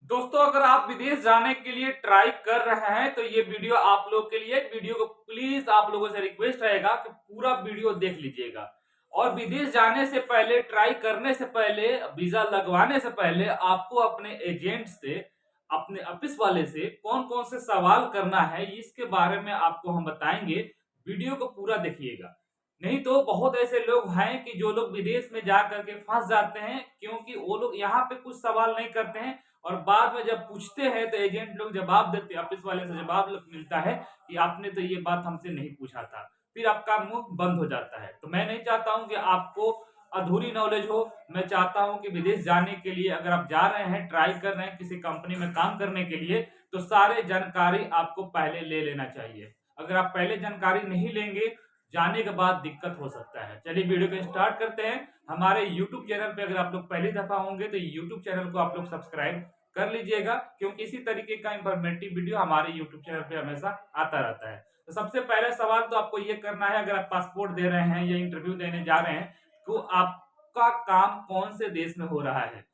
दोस्तों, अगर आप विदेश जाने के लिए ट्राई कर रहे हैं तो ये वीडियो आप लोग के लिए। वीडियो को प्लीज आप लोगों से रिक्वेस्ट रहेगा कि पूरा वीडियो देख लीजिएगा। और विदेश जाने से पहले, ट्राई करने से पहले, वीजा लगवाने से पहले आपको अपने एजेंट से, अपने ऑफिस वाले से कौन कौन से सवाल करना है इसके बारे में आपको हम बताएंगे। वीडियो को पूरा देखिएगा। नहीं तो बहुत ऐसे लोग हैं कि जो लोग विदेश में जा करके फंस जाते हैं, क्योंकि वो लोग यहाँ पे कुछ सवाल नहीं करते हैं और बाद में जब पूछते हैं तो एजेंट लोग जवाब देते हैं, ऑफिस वाले से जवाब मिलता है कि आपने तो ये बात हमसे नहीं पूछा था। फिर आपका मुंह बंद हो जाता है। तो मैं नहीं चाहता हूं कि आपको अधूरी नॉलेज हो। मैं चाहता हूं कि विदेश जाने के लिए अगर आप जा रहे हैं, ट्राई कर रहे हैं किसी कंपनी में काम करने के लिए, तो सारे जानकारी आपको पहले ले लेना चाहिए। अगर आप पहले जानकारी नहीं लेंगे, जाने के बाद दिक्कत हो सकता है। चलिए वीडियो को स्टार्ट करते हैं। हमारे यूट्यूब चैनल पे अगर आप लोग पहली दफा होंगे तो यूट्यूब चैनल को आप लोग सब्सक्राइब कर लीजिएगा, क्योंकि इसी तरीके का इंफॉर्मेटिव वीडियो हमारे यूट्यूब चैनल पे हमेशा आता रहता है। तो सबसे पहला सवाल तो आपको ये करना है, अगर आप पासपोर्ट दे रहे हैं या इंटरव्यू देने जा रहे हैं तो आपका काम कौन से देश में हो रहा है।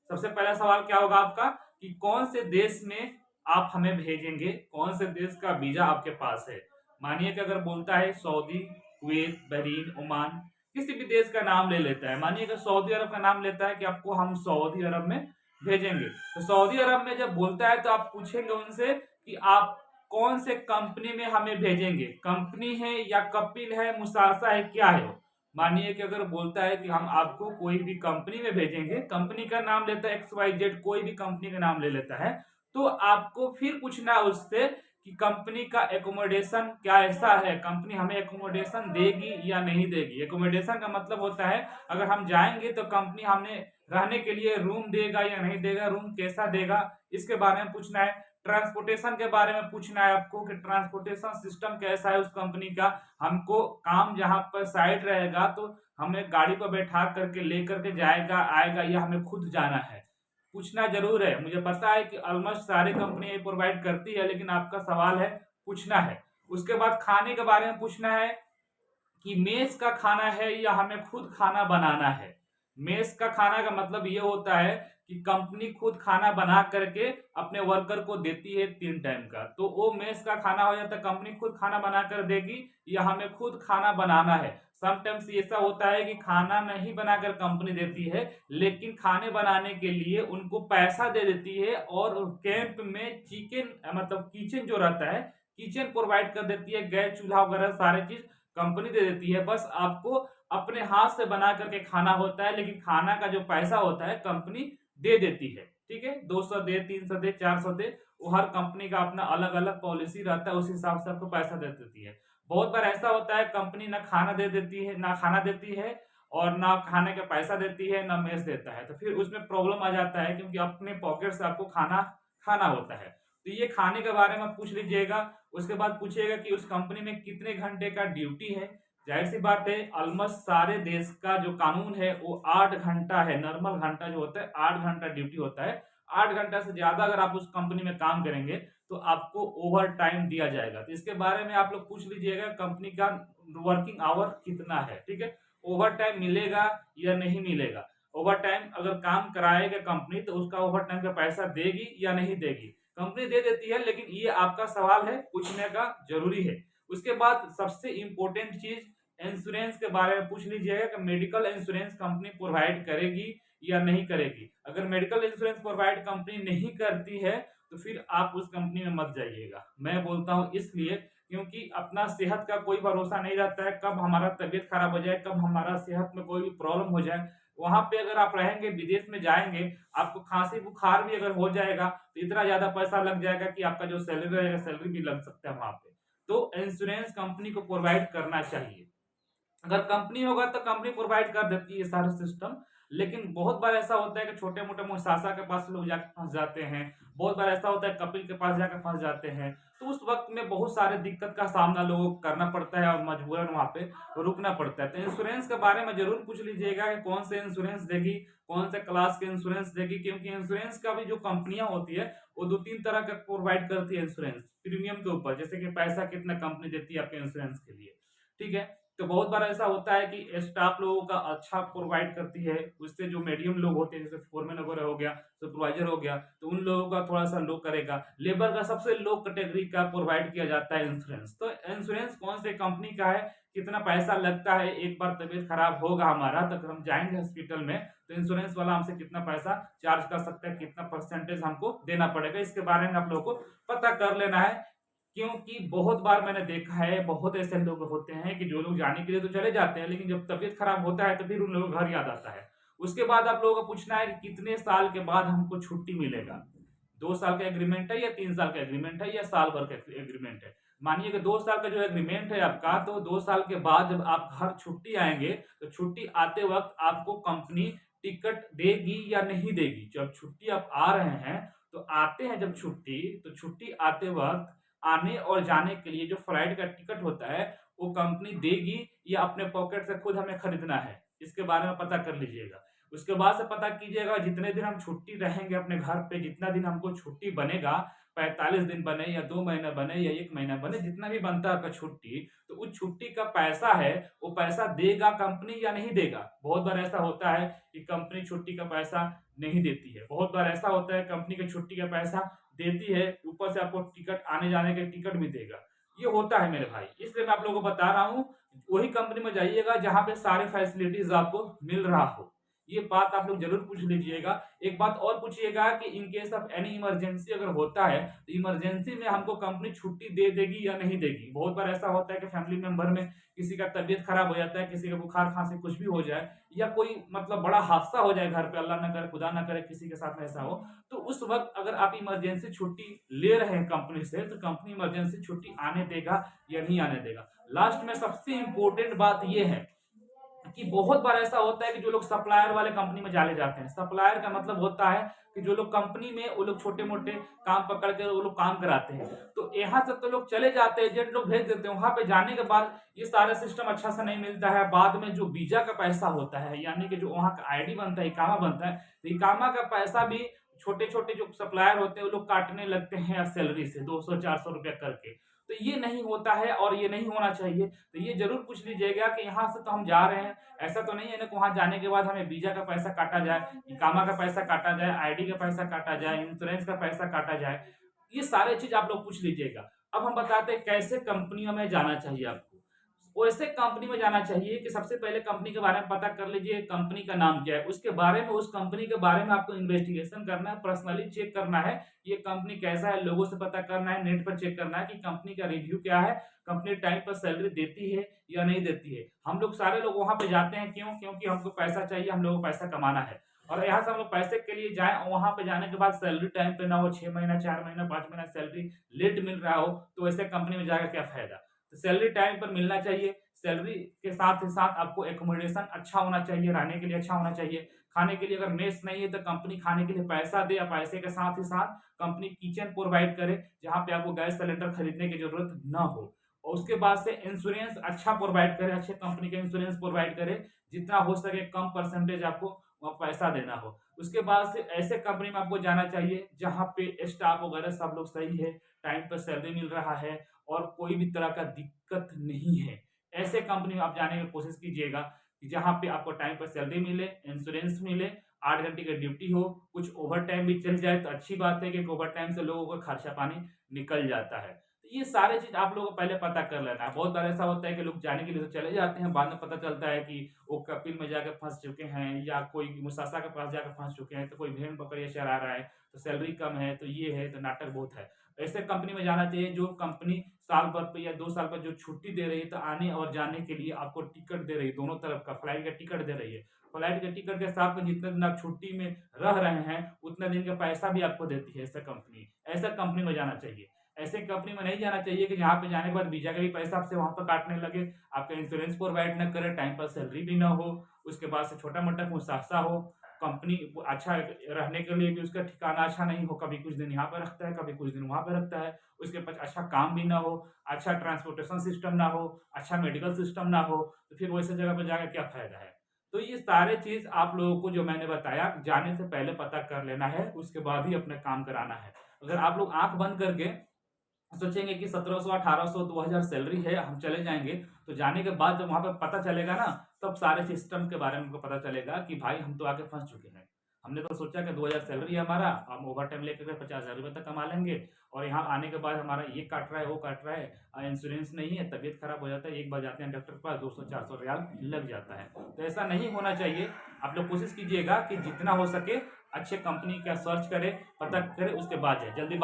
सबसे पहला सवाल क्या होगा आपका कि कौन से देश में आप हमें भेजेंगे, कौन से देश का वीजा आपके पास है। मानिए कि अगर बोलता है सऊदी, कुवैत, बहरीन, ओमान, किसी भी देश का नाम ले लेता है। मानिए कि सऊदी अरब का नाम लेता है कि आपको हम सऊदी अरब में भेजेंगे। तो सऊदी अरब में जब बोलता है तो आप पूछेंगे उनसे कि आप कौन से कंपनी में हमें भेजेंगे। कंपनी है या कपिल है, मुसासा है, क्या है वो। मानिए कि अगर बोलता है कि हम आपको कोई भी कंपनी में भेजेंगे, कंपनी का नाम लेता है XYZ, कोई भी कंपनी का नाम ले लेता है, तो आपको फिर पूछना है उससे कि कंपनी का एकोमोडेशन क्या ऐसा है, कंपनी हमें एकोमोडेशन देगी या नहीं देगी। एकोमोडेशन का मतलब होता है अगर हम जाएंगे तो कंपनी हमें रहने के लिए रूम देगा या नहीं देगा, रूम कैसा देगा, इसके बारे में पूछना है। ट्रांसपोर्टेशन के बारे में पूछना है आपको कि ट्रांसपोर्टेशन सिस्टम कैसा है उस कंपनी का। हमको काम जहां पर साइट रहेगा तो हमें गाड़ी पर बैठा करके लेकर के जाएगा, आएगा, या हमें खुद जाना है। पूछना जरूर है। मुझे पता है कि ऑलमोस्ट सारी कंपनी प्रोवाइड करती है, लेकिन आपका सवाल है, पूछना है। उसके बाद खाने के बारे में पूछना है कि मेस का खाना है या हमें खुद खाना बनाना है। मेस का खाना का मतलब ये होता है कि कंपनी खुद खाना बना करके अपने वर्कर को देती है 3 टाइम का, तो वो मेस का खाना हो जाता है। कंपनी खुद खाना बना कर देगी या हमें खुद खाना बनाना है। समटाइम्स ऐसा होता है कि खाना नहीं बनाकर कंपनी देती है, लेकिन खाने बनाने के लिए उनको पैसा दे देती है और कैंप में चिकन, मतलब किचन जो रहता है, किचन प्रोवाइड कर देती है। गैस चूल्हा वगैरह सारे चीज कंपनी दे देती है। बस आपको अपने हाथ से बना करके खाना होता है, लेकिन खाना का जो पैसा होता है कंपनी दे देती है। ठीक है, 200 दे, 300 दे, 400 दे, वो हर कंपनी का अपना अलग अलग पॉलिसी रहता है, उस हिसाब से आपको पैसा दे देती है। बहुत बार ऐसा होता है कंपनी ना खाना दे देती है, ना खाना देती है, और ना खाने का पैसा देती है, ना मेस देता है। तो फिर उसमें प्रॉब्लम आ जाता है, क्योंकि अपने पॉकेट से आपको खाना खाना होता है। तो ये खाने के बारे में पूछ लीजिएगा। उसके बाद पूछिएगा कि उस कंपनी में कितने घंटे का ड्यूटी है। जाहिर सी बात है, ऑलमोस्ट सारे देश का जो कानून है वो 8 घंटा है। नॉर्मल घंटा जो होता है 8 घंटा ड्यूटी होता है। 8 घंटा से ज्यादा अगर आप उस कंपनी में काम करेंगे तो आपको ओवर टाइम दिया जाएगा। तो इसके बारे में आप लोग पूछ लीजिएगा कंपनी का वर्किंग आवर कितना है। ठीक है, ओवर टाइम मिलेगा या नहीं मिलेगा। ओवर टाइम अगर काम कराएगा कंपनी तो उसका ओवर टाइम का पैसा देगी या नहीं देगी। कंपनी दे देती है, लेकिन ये आपका सवाल है, पूछने का जरूरी है। उसके बाद सबसे इंपॉर्टेंट चीज इंश्योरेंस के बारे में पूछ लीजिएगा कि मेडिकल इंश्योरेंस कंपनी प्रोवाइड करेगी या नहीं करेगी। अगर मेडिकल इंश्योरेंस प्रोवाइड कंपनी नहीं करती है तो फिर आप उस कंपनी में मत जाइएगा। मैं बोलता हूं इसलिए क्योंकि अपना सेहत का कोई भरोसा नहीं रहता है, कब हमारा तबीयत खराब हो जाए, कब हमारा सेहत में कोई भी प्रॉब्लम हो जाए। वहां पे अगर आप रहेंगे, विदेश में जाएंगे, आपको खांसी बुखार भी अगर हो जाएगा तो इतना ज्यादा पैसा लग जाएगा कि आपका जो सैलरी रहेगा, सैलरी भी लग सकता है वहां पे। तो इंश्योरेंस कंपनी को प्रोवाइड करना चाहिए। अगर कंपनी होगा तो कंपनी प्रोवाइड कर देती है सारे सिस्टम। लेकिन बहुत बार ऐसा होता है कि छोटे मोटे मुसासा के पास लोग जाके फंस जाते हैं। बहुत बार ऐसा होता है कपिल के पास जाकर फंस जाते हैं। तो उस वक्त में बहुत सारे दिक्कत का सामना लोगों को करना पड़ता है और मजबूरन वहां पे रुकना पड़ता है। तो इंश्योरेंस के बारे में जरूर पूछ लीजिएगा कि कौन से इंश्योरेंस देगी, कौन से क्लास के इंश्योरेंस देगी। क्योंकि इंश्योरेंस का भी जो कंपनियां होती है वो 2-3 तरह का प्रोवाइड करती है इंश्योरेंस प्रीमियम के ऊपर, जैसे कि पैसा कितना कंपनी देती है आपके इंश्योरेंस के लिए। ठीक है, तो बहुत बार ऐसा होता है कि स्टाफ लोगों का अच्छा प्रोवाइड करती है, उससे जो मीडियम लोग होते हैं जैसे फोरमैन वगैरह हो गया, सुपरवाइजर हो गया, तो उन लोगों का थोड़ा-सा लो करेगा। लेबर का सबसे लो कैटेगरी का प्रोवाइड किया जाता है इंश्योरेंस। तो इंश्योरेंस कौन सी कंपनी का है, कितना पैसा लगता है, एक बार तबीयत खराब होगा हमारा तो अगर हम जाएँगे हॉस्पिटल में, तो इंश्योरेंस वाला हमसे कितना पैसा चार्ज कर सकता है, कितना परसेंटेज हमको देना पड़ेगा, इसके बारे में आप लोगों को पता कर लेना है। क्योंकि बहुत बार मैंने देखा है, बहुत ऐसे लोग होते हैं कि जो लोग जाने के लिए तो चले जाते हैं, लेकिन जब तबीयत खराब होता है तो फिर उन लोगों को घर याद आता है। उसके बाद आप लोगों को पूछना है कि कितने साल के बाद हमको छुट्टी मिलेगा? 2 साल का एग्रीमेंट है या 3 साल का एग्रीमेंट है या साल भर का एग्रीमेंट है? मानिए कि 2 साल का जो एग्रीमेंट है आपका, तो 2 साल के बाद जब आप घर छुट्टी आएँगे, तो छुट्टी आते वक़्त आपको कंपनी टिकट देगी या नहीं देगी? जब छुट्टी आप आ रहे हैं, तो आते हैं जब छुट्टी, तो छुट्टी आते वक़्त आने और जाने के लिए जो फ्लाइट का टिकट होता है, वो कंपनी देगी या अपने पॉकेट से खुद हमें खरीदना है? इसके बारे में पता कर लीजिएगा। उसके बाद से पता कीजिएगा जितने दिन हम छुट्टी रहेंगे अपने घर पे, जितना दिन हमको छुट्टी बनेगा, 45 दिन बने या 2 महीने बने या 1 महीना बने, जितना भी बनता है आपका छुट्टी, तो उस छुट्टी का पैसा है, वो पैसा देगा कंपनी या नहीं देगा? बहुत बार ऐसा होता है कि कंपनी छुट्टी का पैसा नहीं देती है। बहुत बार ऐसा होता है कंपनी की छुट्टी का पैसा देती है, ऊपर से आपको टिकट आने-जाने के टिकट भी देगा। ये होता है मेरे भाई, इसलिए मैं आप लोगों को बता रहा हूँ, वही कंपनी में जाइएगा जहाँ पे सारे फैसिलिटीज़ आपको मिल रहा हो। ये बात आप लोग ज़रूर पूछ लीजिएगा। एक बात और पूछिएगा कि in case of any emergency अगर होता है, तो इमरजेंसी में हमको कंपनी छुट्टी दे देगी या नहीं देगी? बहुत बार ऐसा होता है कि फैमिली मेंबर में किसी का तबीयत खराब हो जाता है, किसी का बुखार-खाँसी कुछ भी हो जाए या कोई मतलब बड़ा हादसा हो जाए घर पे, अल्लाह ना करे, खुदा ना करे किसी के साथ ऐसा हो, तो उस वक़्त अगर आप इमरजेंसी छुट्टी ले रहे हैं कंपनी से, तो कंपनी इमरजेंसी छुट्टी आने देगा या नहीं आने देगा। लास्ट में सबसे इम्पोर्टेंट बात ये है कि बहुत बार ऐसा होता है कि जो लोग सप्लायर वाले कंपनी में चले जाते हैं। सप्लायर का मतलब होता है कि जो लोग कंपनी में वो लोग छोटे-मोटे काम पकड़ के वो लोग काम कराते हैं। तो यहाँ से तो लोग चले जाते हैं, एजेंट लोग भेज देते हैं। वहाँ पे जाने के बाद ये सारा सिस्टम अच्छा से नहीं मिलता है। बाद में जो वीज़ा का पैसा होता है, यानी कि जो वहाँ का आईडी बनता है, इकामा बनता है, तो इकामा का पैसा भी छोटे-छोटे जो सप्लायर होते हैं, वो लोग काटने लगते हैं सैलरी से 200-400 रुपया करके। तो ये नहीं होता है और ये नहीं होना चाहिए। तो ये ज़रूर पूछ लीजिएगा कि यहाँ से तो हम जा रहे हैं, ऐसा तो नहीं है ना कि वहाँ जाने के बाद हमें वीज़ा का पैसा काटा जाए, इकामा का पैसा काटा जाए, आईडी का पैसा काटा जाए, इंश्योरेंस का पैसा काटा जाए। ये सारे चीज़ आप लोग पूछ लीजिएगा। अब हम बताते हैं कैसे कंपनियों में जाना चाहिए आपको। वैसे कंपनी में जाना चाहिए कि सबसे पहले कंपनी के बारे में पता कर लीजिए, कंपनी का नाम क्या है। उसके बारे में, उस कंपनी के बारे में आपको इन्वेस्टिगेशन करना है, पर्सनली चेक करना है, ये कंपनी कैसा है, लोगों से पता करना है, नेट पर चेक करना है कि कंपनी का रिव्यू क्या है, कंपनी टाइम पर सैलरी देती है या नहीं देती है। हम लोग सारे लोग वहाँ पे जाते हैं क्यों? क्योंकि हमको पैसा चाहिए, हम लोगों को पैसा कमाना है। और यहाँ से हम लोग पैसे के लिए जाएँ और वहाँ पे जाने के बाद सैलरी टाइम पे ना हो, 6 महीना, 4 महीना, 5 महीना सैलरी लेट मिल रहा हो, तो ऐसे कंपनी में जाकर क्या फ़ायदा? तो सैलरी टाइम पर मिलना चाहिए। सैलरी के साथ ही साथ आपको एकोमोडेशन अच्छा होना चाहिए, रहने के लिए अच्छा होना चाहिए। खाने के लिए अगर मेस नहीं है तो कंपनी खाने के लिए पैसा दे, या पैसे के साथ ही साथ कंपनी किचन प्रोवाइड करे, जहाँ पे आपको गैस सिलेंडर खरीदने की ज़रूरत ना हो। और उसके बाद से इंश्योरेंस अच्छा प्रोवाइड करे, अच्छे कंपनी का इंश्योरेंस प्रोवाइड करे, जितना हो सके कम परसेंटेज आपको वहाँ पैसा देना हो। उसके बाद से ऐसे कंपनी में आपको जाना चाहिए जहाँ पे स्टाफ वगैरह सब लोग सही है, टाइम पर सैलरी मिल रहा है और कोई भी तरह का दिक्कत नहीं है। ऐसे कंपनी में आप जाने की कोशिश कीजिएगा कि जहाँ पे आपको टाइम पर सैलरी मिले, इंश्योरेंस मिले, 8 घंटे की ड्यूटी हो, कुछ ओवरटाइम भी चल जाए तो अच्छी बात है कि ओवरटाइम से लोगों का खर्चा पानी निकल जाता है। तो ये सारे चीज़ आप लोगों को पहले पता कर लेना है। बहुत बार ऐसा होता है कि लोग जाने के लिए तो चले जाते हैं, बाद में पता चलता है कि वो कपिल में जाके फँस चुके हैं या कोई मुसासा के पास जाके फँस चुके हैं, तो कोई भेड़-बकरियाँ चरा रहा है, तो सैलरी कम है, तो ये है, तो नाटक बहुत है। ऐसे कंपनी में जाना चाहिए जो कंपनी साल भर पे या 2 साल पर जो छुट्टी दे रही है, तो आने और जाने के लिए आपको टिकट दे रही है, दोनों तरफ का फ्लाइट का टिकट दे रही है। फ्लाइट के टिकट के साथ में जितने दिन आप छुट्टी में रह रहे हैं, उतने दिन का पैसा भी आपको देती है ऐसा कंपनी। ऐसा कंपनी में जाना चाहिए। ऐसे कंपनी में नहीं जाना चाहिए कि जहाँ पे जाने के बाद वीज़ा का भी पैसा आपसे वहाँ पर काटने लगे, आपका इंश्योरेंस प्रोवाइड ना करे, टाइम पर सैलरी भी ना हो, उसके बाद से छोटा-मोटा मुसासा हो, कंपनी अच्छा रहने के लिए भी उसका ठिकाना अच्छा नहीं हो, कभी कुछ दिन यहाँ पे रखता है, कभी कुछ दिन वहाँ पे रखता है, उसके पास अच्छा काम भी ना हो, अच्छा ट्रांसपोर्टेशन सिस्टम ना हो, अच्छा मेडिकल सिस्टम ना हो, तो फिर वैसे जगह पे जाके क्या फ़ायदा है? तो ये सारे चीज़ आप लोगों को जो मैंने बताया, जाने से पहले पता कर लेना है, उसके बाद ही अपना काम कराना है। अगर आप लोग आँख बंद करके सोचेंगे कि 1700, 1800, 2000 सैलरी है, हम चले जाएंगे। तो जाने के बाद जब वहां पे पता चलेगा ना, तब सारे सिस्टम के बारे में हमको पता चलेगा कि भाई हम तो आके फंस चुके हैं। हमने तो सोचा कि 2000 सैलरी है हमारा, हम ओवर टाइम लेकर 50,000 रुपये तक कमा लेंगे, और यहाँ आने के बाद हमारा ये काट रहा है, वो काट रहा है, इंश्योरेंस नहीं है, तबीयत खराब हो जाता है, एक बार जाते हैं डॉक्टर के पास 200-400 रियाल लग जाता है। तो ऐसा नहीं होना चाहिए। आप लोग कोशिश कीजिएगा कि जितना हो सके अच्छे कंपनी का सर्च करें, पता करें, उसके बाद जाए जल्दी।